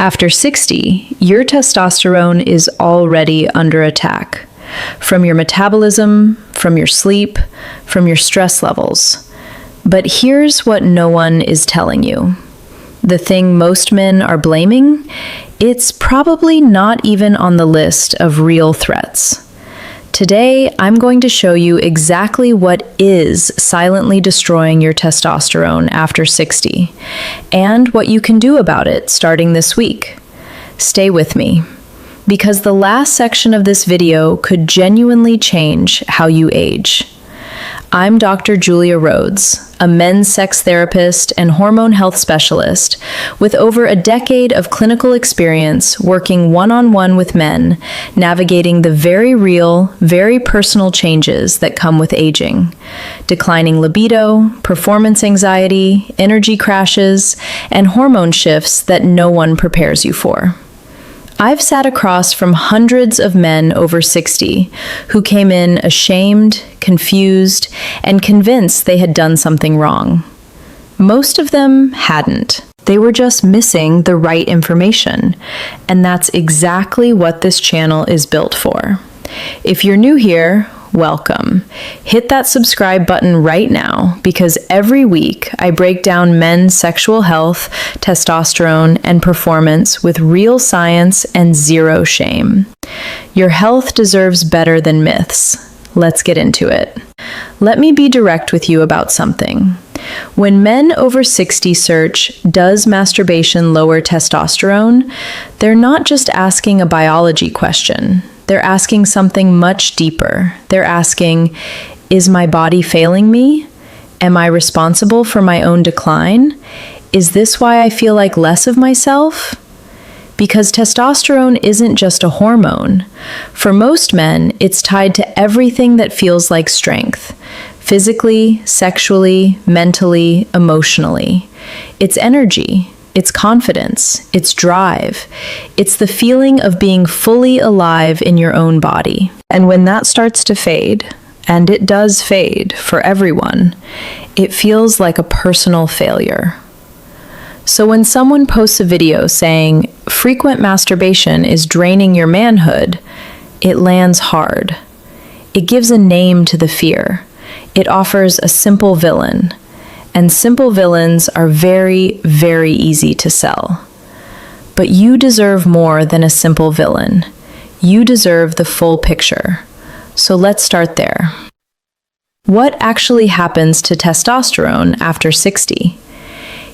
After 60, your testosterone is already under attack. From your metabolism, from your sleep, from your stress levels. But here's what no one is telling you. The thing most men are blaming, it's probably not even on the list of real threats. Today, I'm going to show you exactly what is silently destroying your testosterone after 60, and what you can do about it starting this week. Stay with me, because the last section of this video could genuinely change how you age. I'm Dr. Julia Rhodes, a men's sex therapist and hormone health specialist with over a decade of clinical experience working one-on-one with men, navigating the very real, very personal changes that come with aging. Declining libido, performance anxiety, energy crashes, and hormone shifts that no one prepares you for. I've sat across from hundreds of men over 60 who came in ashamed, confused, and convinced they had done something wrong. Most of them hadn't. They were just missing the right information, and that's exactly what this channel is built for. If you're new here, welcome. Hit that subscribe button right now, because every week I break down men's sexual health, testosterone, and performance with real science and zero shame. Your health deserves better than myths. Let's get into it. Let me be direct with you about something. When men over 60 search, "Does masturbation lower testosterone?" they're not just asking a biology question. They're asking something much deeper. They're asking, is my body failing me? Am I responsible for my own decline? Is this why I feel like less of myself? Because testosterone isn't just a hormone. For most men, it's tied to everything that feels like strength. Physically, sexually, mentally, emotionally. It's energy. It's confidence, it's drive, it's the feeling of being fully alive in your own body. And when that starts to fade, and it does fade for everyone, it feels like a personal failure. So when someone posts a video saying, "Frequent masturbation is draining your manhood," it lands hard. It gives a name to the fear. It offers a simple villain. And simple villains are very, very easy to sell. But you deserve more than a simple villain. You deserve the full picture. So let's start there. What actually happens to testosterone after 60?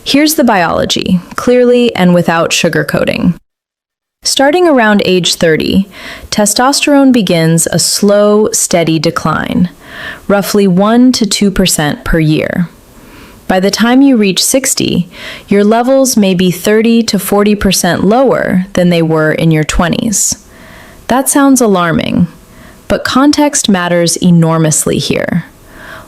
Here's the biology, clearly and without sugarcoating. Starting around age 30, testosterone begins a slow, steady decline, roughly 1 to 2% per year. By the time you reach 60, your levels may be 30 to 40% lower than they were in your 20s. That sounds alarming, but context matters enormously here.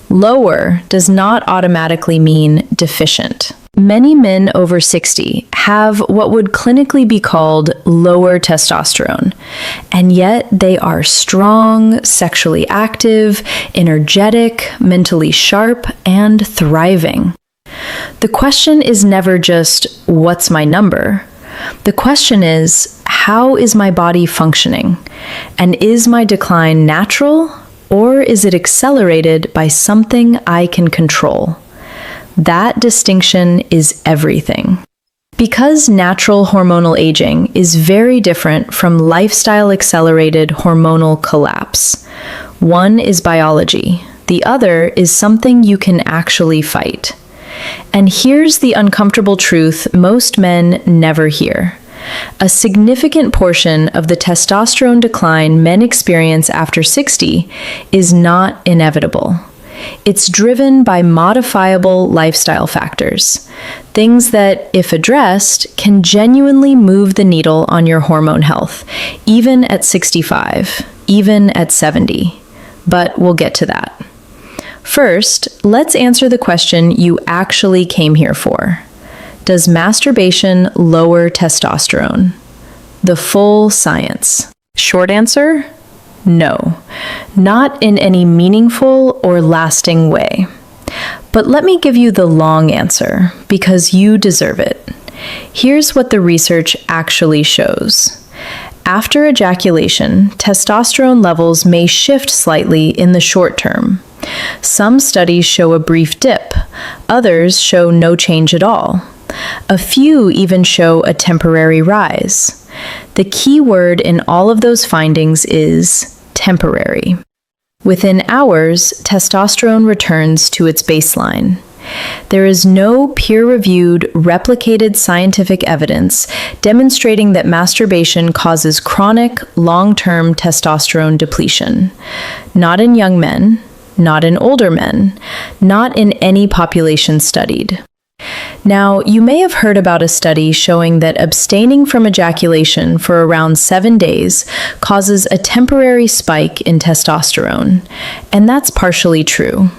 Lower does not automatically mean deficient. Many men over 60 have what would clinically be called lower testosterone, and yet they are strong, sexually active, energetic, mentally sharp, and thriving. The question is never just, what's my number? The question is, how is my body functioning? And is my decline natural, or is it accelerated by something I can control? That distinction is everything. Because natural hormonal aging is very different from lifestyle-accelerated hormonal collapse. One is biology, the other is something you can actually fight. And here's the uncomfortable truth most men never hear. A significant portion of the testosterone decline men experience after 60 is not inevitable. It's driven by modifiable lifestyle factors, things that, if addressed, can genuinely move the needle on your hormone health, even at 65, even at 70. But we'll get to that. First, let's answer the question you actually came here for. Does masturbation lower testosterone? The full science. Short answer? No, not in any meaningful or lasting way. But let me give you the long answer, because you deserve it. Here's what the research actually shows. After ejaculation, testosterone levels may shift slightly in the short term. Some studies show a brief dip, others show no change at all. A few even show a temporary rise. The key word in all of those findings is temporary. Within hours, testosterone returns to its baseline. There is no peer-reviewed, replicated scientific evidence demonstrating that masturbation causes chronic, long-term testosterone depletion. Not in young men, not in older men, not in any population studied. Now, you may have heard about a study showing that abstaining from ejaculation for around 7 days causes a temporary spike in testosterone, and that's partially true.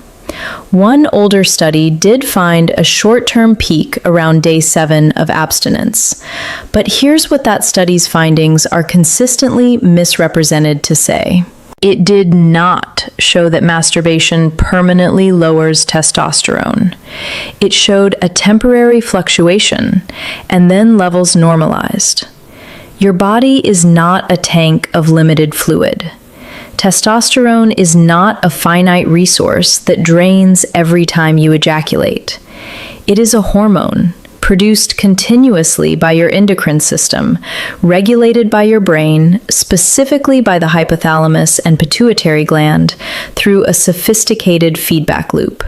One older study did find a short-term peak around day 7 of abstinence, but here's what that study's findings are consistently misrepresented to say. It did not show that masturbation permanently lowers testosterone. It showed a temporary fluctuation, and then levels normalized. Your body is not a tank of limited fluid. Testosterone is not a finite resource that drains every time you ejaculate. It is a hormone, produced continuously by your endocrine system, regulated by your brain, specifically by the hypothalamus and pituitary gland, through a sophisticated feedback loop.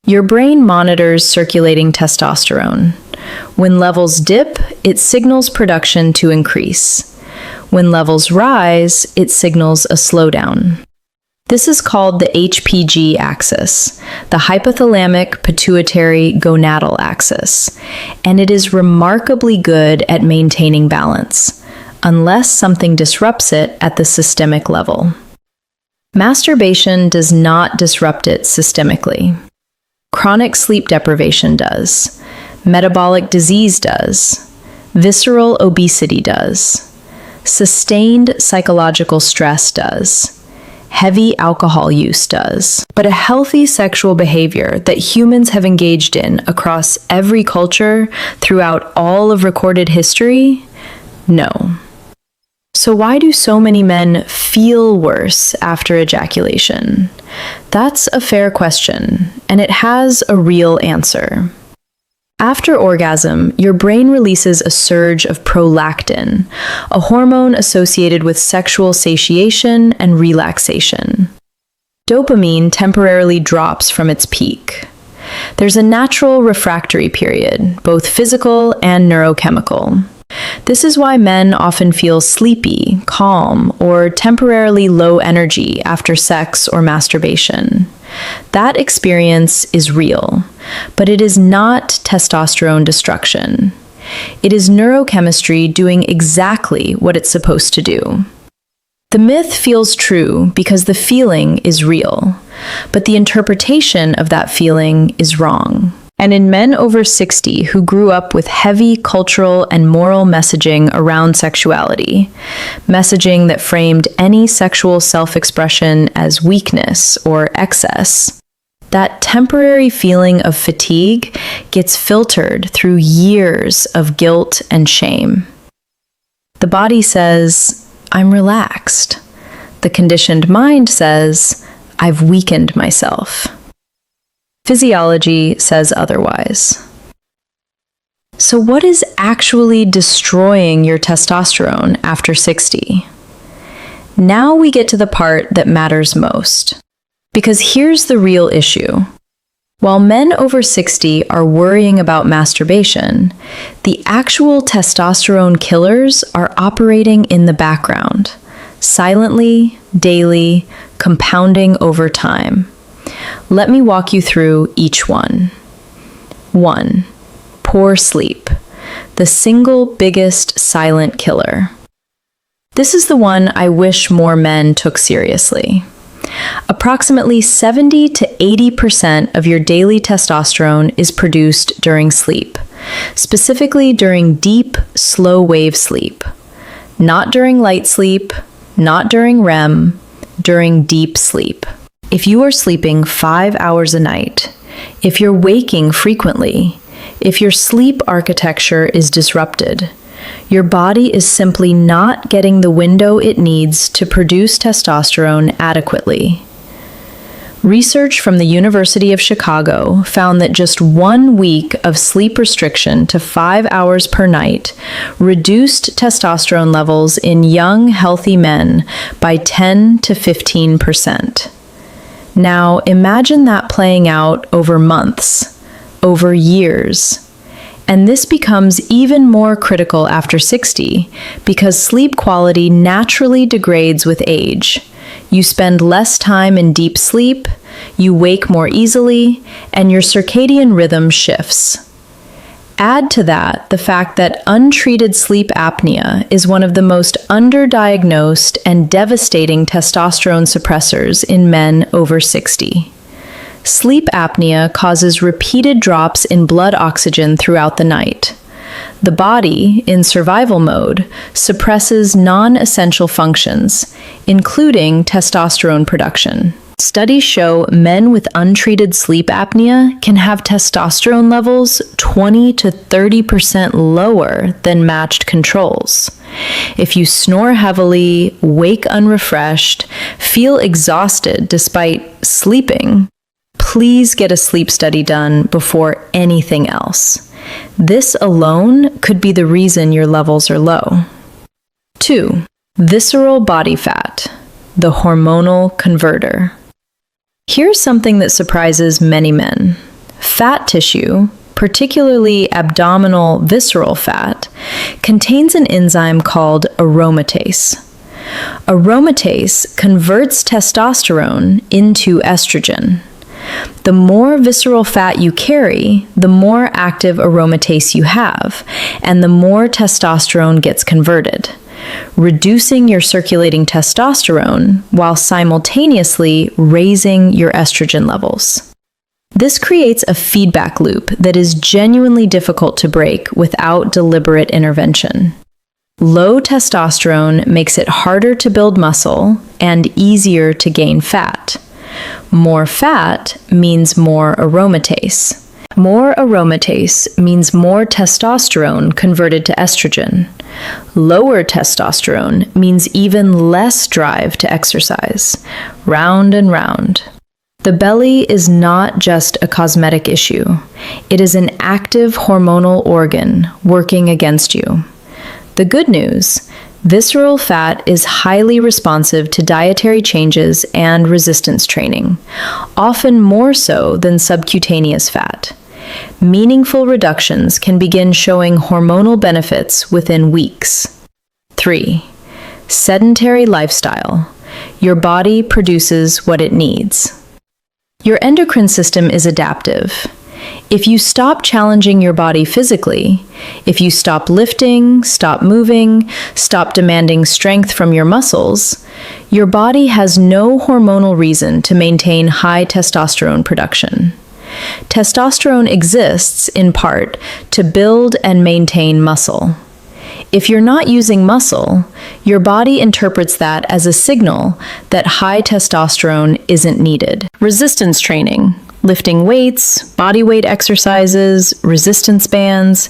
Your brain monitors circulating testosterone. When levels dip, it signals production to increase. When levels rise, it signals a slowdown. This is called the HPG axis, the hypothalamic pituitary gonadal axis, and it is remarkably good at maintaining balance, unless something disrupts it at the systemic level. Masturbation does not disrupt it systemically. Chronic sleep deprivation does. Metabolic disease does. Visceral obesity does. Sustained psychological stress does. Heavy alcohol use does. But a healthy sexual behavior that humans have engaged in across every culture throughout all of recorded history? No. So why do so many men feel worse after ejaculation? That's a fair question, and it has a real answer. After orgasm, your brain releases a surge of prolactin, a hormone associated with sexual satiation and relaxation. Dopamine temporarily drops from its peak. There's a natural refractory period, both physical and neurochemical. This is why men often feel sleepy, calm, or temporarily low energy after sex or masturbation. That experience is real, but it is not testosterone destruction. It is neurochemistry doing exactly what it's supposed to do. The myth feels true because the feeling is real, but the interpretation of that feeling is wrong. And in men over 60 who grew up with heavy cultural and moral messaging around sexuality, messaging that framed any sexual self-expression as weakness or excess, that temporary feeling of fatigue gets filtered through years of guilt and shame. The body says, "I'm relaxed." The conditioned mind says, "I've weakened myself." Physiology says otherwise. So what is actually destroying your testosterone after 60? Now we get to the part that matters most. Because here's the real issue. While men over 60 are worrying about masturbation, the actual testosterone killers are operating in the background, silently, daily, compounding over time. Let me walk you through each one. 1. Poor sleep, the single biggest silent killer. This is the one I wish more men took seriously. Approximately 70 to 80% of your daily testosterone is produced during sleep, specifically during deep, slow-wave sleep. Not during light sleep, not during REM, during deep sleep. If you are sleeping 5 hours a night, if you're waking frequently, If your sleep architecture is disrupted, your body is simply not getting the window it needs to produce testosterone adequately. Research from the University of Chicago found that just 1 week of sleep restriction to 5 hours per night reduced testosterone levels in young, healthy men by 10 to 15%. Now, imagine that playing out over months, over years. And this becomes even more critical after 60 because sleep quality naturally degrades with age. You spend less time in deep sleep, you wake more easily, and your circadian rhythm shifts. Add to that the fact that untreated sleep apnea is one of the most underdiagnosed and devastating testosterone suppressors in men over 60. Sleep apnea causes repeated drops in blood oxygen throughout the night. The body, in survival mode, suppresses non-essential functions, including testosterone production. Studies show men with untreated sleep apnea can have testosterone levels 20 to 30% lower than matched controls. If you snore heavily, wake unrefreshed, feel exhausted despite sleeping, please get a sleep study done before anything else. This alone could be the reason your levels are low. 2. Visceral body fat, the hormonal converter. Here's something that surprises many men. Fat tissue, particularly abdominal visceral fat, contains an enzyme called aromatase. Aromatase converts testosterone into estrogen. The more visceral fat you carry, the more active aromatase you have, and the more testosterone gets converted, reducing your circulating testosterone while simultaneously raising your estrogen levels. This creates a feedback loop that is genuinely difficult to break without deliberate intervention. Low testosterone makes it harder to build muscle and easier to gain fat. More fat means more aromatase. More aromatase means more testosterone converted to estrogen. Lower testosterone means even less drive to exercise. Round and round. The belly is not just a cosmetic issue. It is an active hormonal organ working against you. The good news: visceral fat is highly responsive to dietary changes and resistance training, often more so than subcutaneous fat. Meaningful reductions can begin showing hormonal benefits within weeks. 3. Sedentary lifestyle. Your body produces what it needs. Your endocrine system is adaptive. If you stop challenging your body physically, if you stop lifting, stop moving, stop demanding strength from your muscles, your body has no hormonal reason to maintain high testosterone production. Testosterone exists, in part, to build and maintain muscle. If you're not using muscle, your body interprets that as a signal that high testosterone isn't needed. Resistance training, lifting weights, body weight exercises, resistance bands,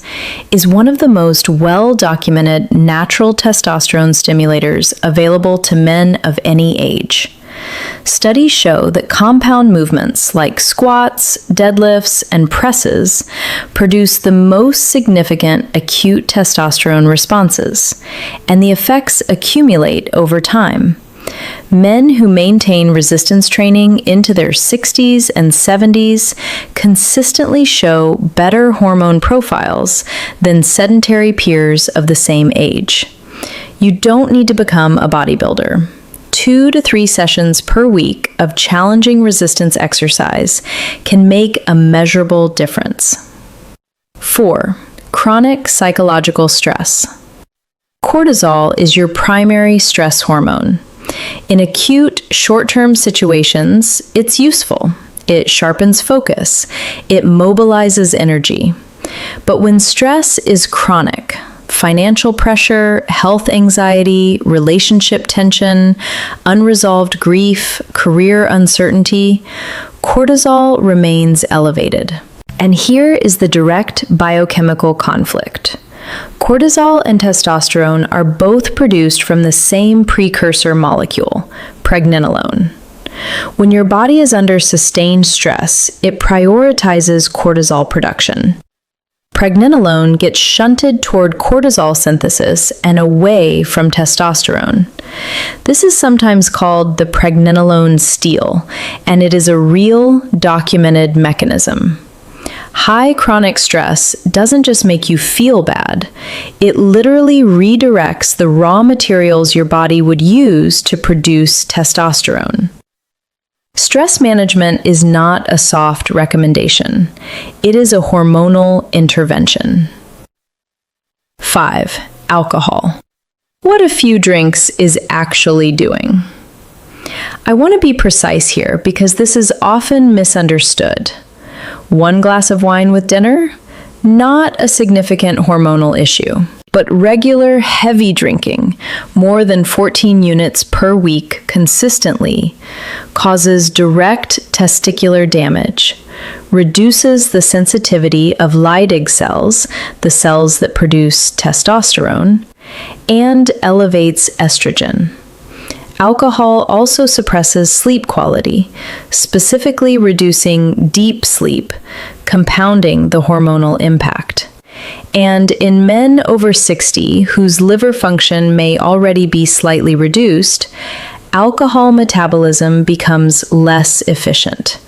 is one of the most well-documented natural testosterone stimulators available to men of any age. Studies show that compound movements like squats, deadlifts, and presses produce the most significant acute testosterone responses, and the effects accumulate over time. Men who maintain resistance training into their 60s and 70s consistently show better hormone profiles than sedentary peers of the same age. You don't need to become a bodybuilder. 2 to 3 sessions per week of challenging resistance exercise can make a measurable difference. 4. Chronic psychological stress. Cortisol is your primary stress hormone. In acute, short-term situations, it's useful. It sharpens focus. It mobilizes energy. But when stress is chronic, financial pressure, health anxiety, relationship tension, unresolved grief, career uncertainty, cortisol remains elevated. And here is the direct biochemical conflict. Cortisol and testosterone are both produced from the same precursor molecule, pregnenolone. When your body is under sustained stress, it prioritizes cortisol production. Pregnenolone gets shunted toward cortisol synthesis and away from testosterone. This is sometimes called the pregnenolone steal, and it is a real, documented mechanism. High chronic stress doesn't just make you feel bad, it literally redirects the raw materials your body would use to produce testosterone. Stress management is not a soft recommendation. It is a hormonal intervention. 5. Alcohol. What a few drinks is actually doing. I want to be precise here because this is often misunderstood. 1 glass of wine with dinner? Not a significant hormonal issue. But regular heavy drinking, more than 14 units per week consistently, causes direct testicular damage, reduces the sensitivity of Leydig cells, the cells that produce testosterone, and elevates estrogen. Alcohol also suppresses sleep quality, specifically reducing deep sleep, compounding the hormonal impact. And in men over 60 whose liver function may already be slightly reduced, alcohol metabolism becomes less efficient,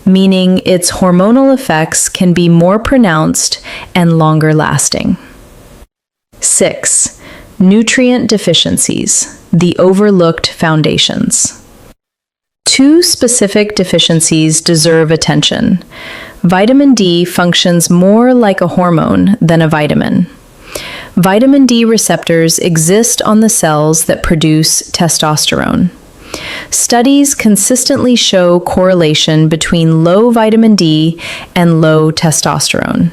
meaning its hormonal effects can be more pronounced and longer lasting. 6. Nutrient deficiencies, the overlooked foundations. 2 specific deficiencies deserve attention. Vitamin D functions more like a hormone than a vitamin. Vitamin D receptors exist on the cells that produce testosterone. Studies consistently show correlation between low vitamin D and low testosterone.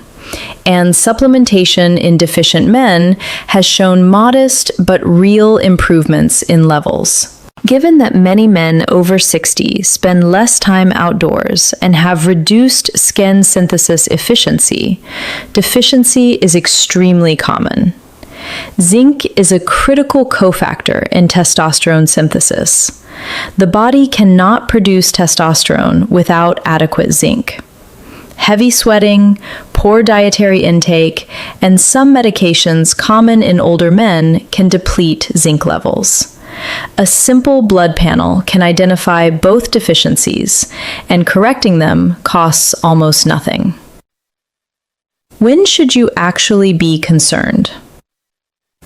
And supplementation in deficient men has shown modest but real improvements in levels. Given that many men over 60 spend less time outdoors and have reduced skin synthesis efficiency, deficiency is extremely common. Zinc is a critical cofactor in testosterone synthesis. The body cannot produce testosterone without adequate zinc. Heavy sweating, poor dietary intake, and some medications common in older men can deplete zinc levels. A simple blood panel can identify both deficiencies, and correcting them costs almost nothing. When should you actually be concerned?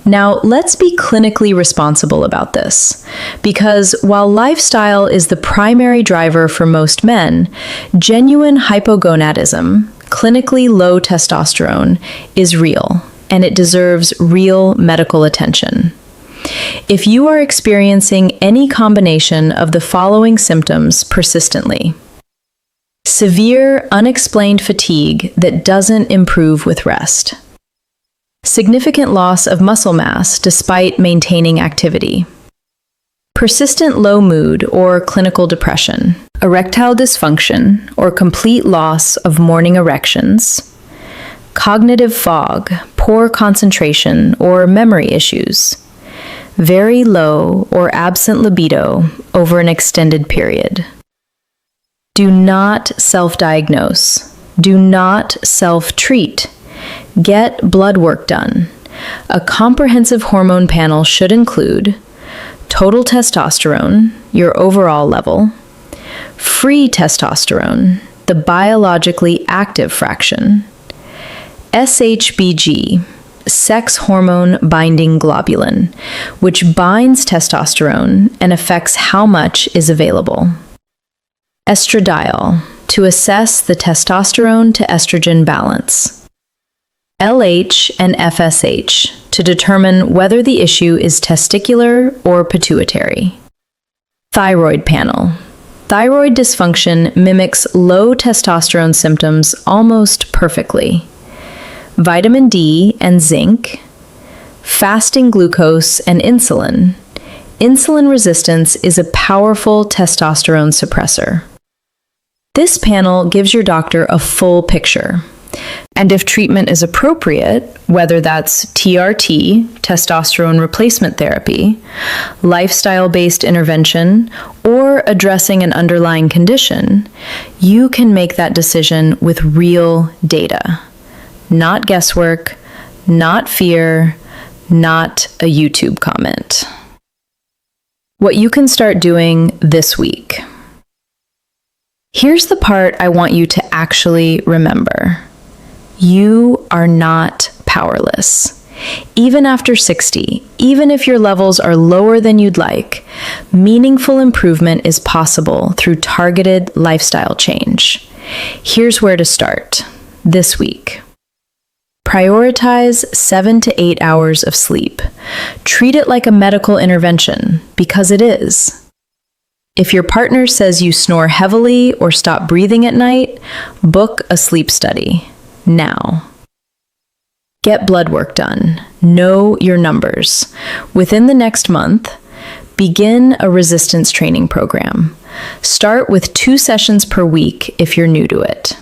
Now, let's be clinically responsible about this, because while lifestyle is the primary driver for most men, genuine hypogonadism, clinically low testosterone, is real, and it deserves real medical attention. If you are experiencing any combination of the following symptoms persistently: severe, unexplained fatigue that doesn't improve with rest, significant loss of muscle mass despite maintaining activity, persistent low mood or clinical depression, erectile dysfunction or complete loss of morning erections, cognitive fog, poor concentration or memory issues, very low or absent libido over an extended period. Do not self-diagnose. Do not self-treat. Get blood work done. A comprehensive hormone panel should include total testosterone, your overall level, free testosterone, the biologically active fraction, SHBG, sex hormone binding globulin, which binds testosterone and affects how much is available, estradiol, to assess the testosterone to estrogen balance, LH and FSH, to determine whether the issue is testicular or pituitary. Thyroid panel. Thyroid dysfunction mimics low testosterone symptoms almost perfectly. Vitamin D and zinc, fasting glucose and insulin. Insulin resistance is a powerful testosterone suppressor. This panel gives your doctor a full picture. And if treatment is appropriate, whether that's TRT, testosterone replacement therapy, lifestyle-based intervention, or addressing an underlying condition, you can make that decision with real data. Not guesswork, not fear, not a YouTube comment. What you can start doing this week. Here's the part I want you to actually remember. You are not powerless. Even after 60, even if your levels are lower than you'd like, meaningful improvement is possible through targeted lifestyle change. Here's where to start this week. Prioritize 7 to 8 hours of sleep. Treat it like a medical intervention, because it is. If your partner says you snore heavily or stop breathing at night, book a sleep study. Now. Get blood work done. Know your numbers. Within the next month, begin a resistance training program. Start with 2 sessions per week if you're new to it.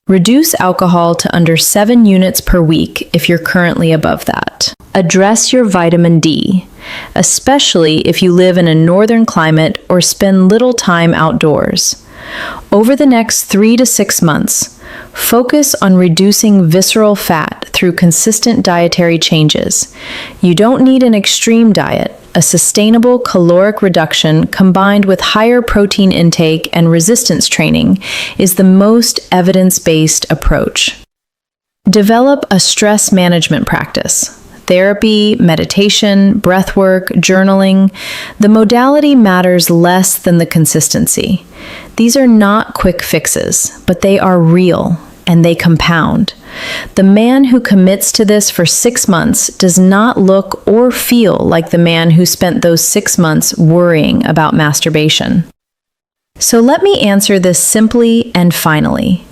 Reduce alcohol to under 7 units per week if you're currently above that. Address your vitamin D, especially if you live in a northern climate or spend little time outdoors. Over the next 3 to 6 months, focus on reducing visceral fat through consistent dietary changes. You don't need an extreme diet. A sustainable caloric reduction combined with higher protein intake and resistance training is the most evidence-based approach. Develop a stress management practice. Therapy, meditation, breathwork, journaling. The modality matters less than the consistency. These are not quick fixes, but they are real and they compound. The man who commits to this for 6 months does not look or feel like the man who spent those 6 months worrying about masturbation. So let me answer this simply and finally.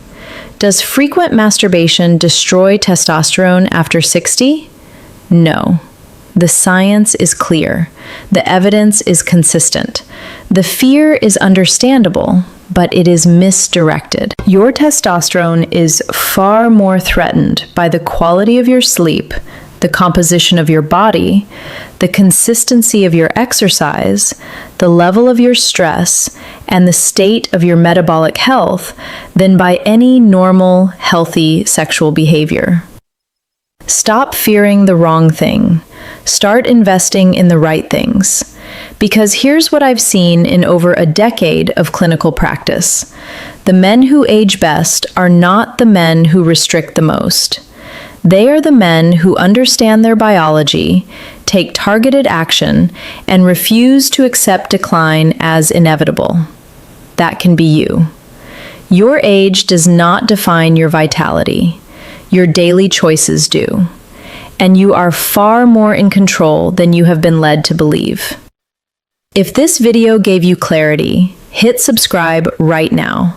Does frequent masturbation destroy testosterone after 60? No. The science is clear. The evidence is consistent. The fear is understandable, but it is misdirected. Your testosterone is far more threatened by the quality of your sleep, the composition of your body, the consistency of your exercise, the level of your stress, and the state of your metabolic health than by any normal, healthy sexual behavior. Stop fearing the wrong thing. Start investing in the right things. Because here's what I've seen in over a decade of clinical practice. The men who age best are not the men who restrict the most. They are the men who understand their biology, take targeted action, and refuse to accept decline as inevitable. That can be you. Your age does not define your vitality. Your daily choices do. And you are far more in control than you have been led to believe. If this video gave you clarity, hit subscribe right now.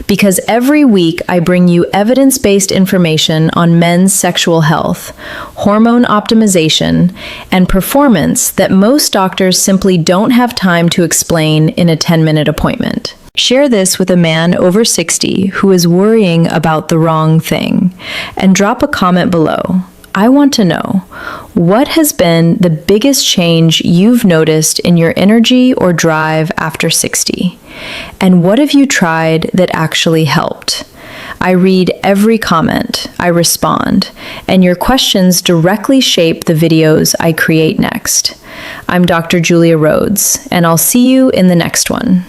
Because every week I bring you evidence-based information on men's sexual health, hormone optimization, and performance that most doctors simply don't have time to explain in a 10-minute appointment. Share this with a man over 60 who is worrying about the wrong thing, and drop a comment below. I want to know, what has been the biggest change you've noticed in your energy or drive after 60? And what have you tried that actually helped? I read every comment, I respond, and your questions directly shape the videos I create next. I'm Dr. Julia Rhodes, and I'll see you in the next one.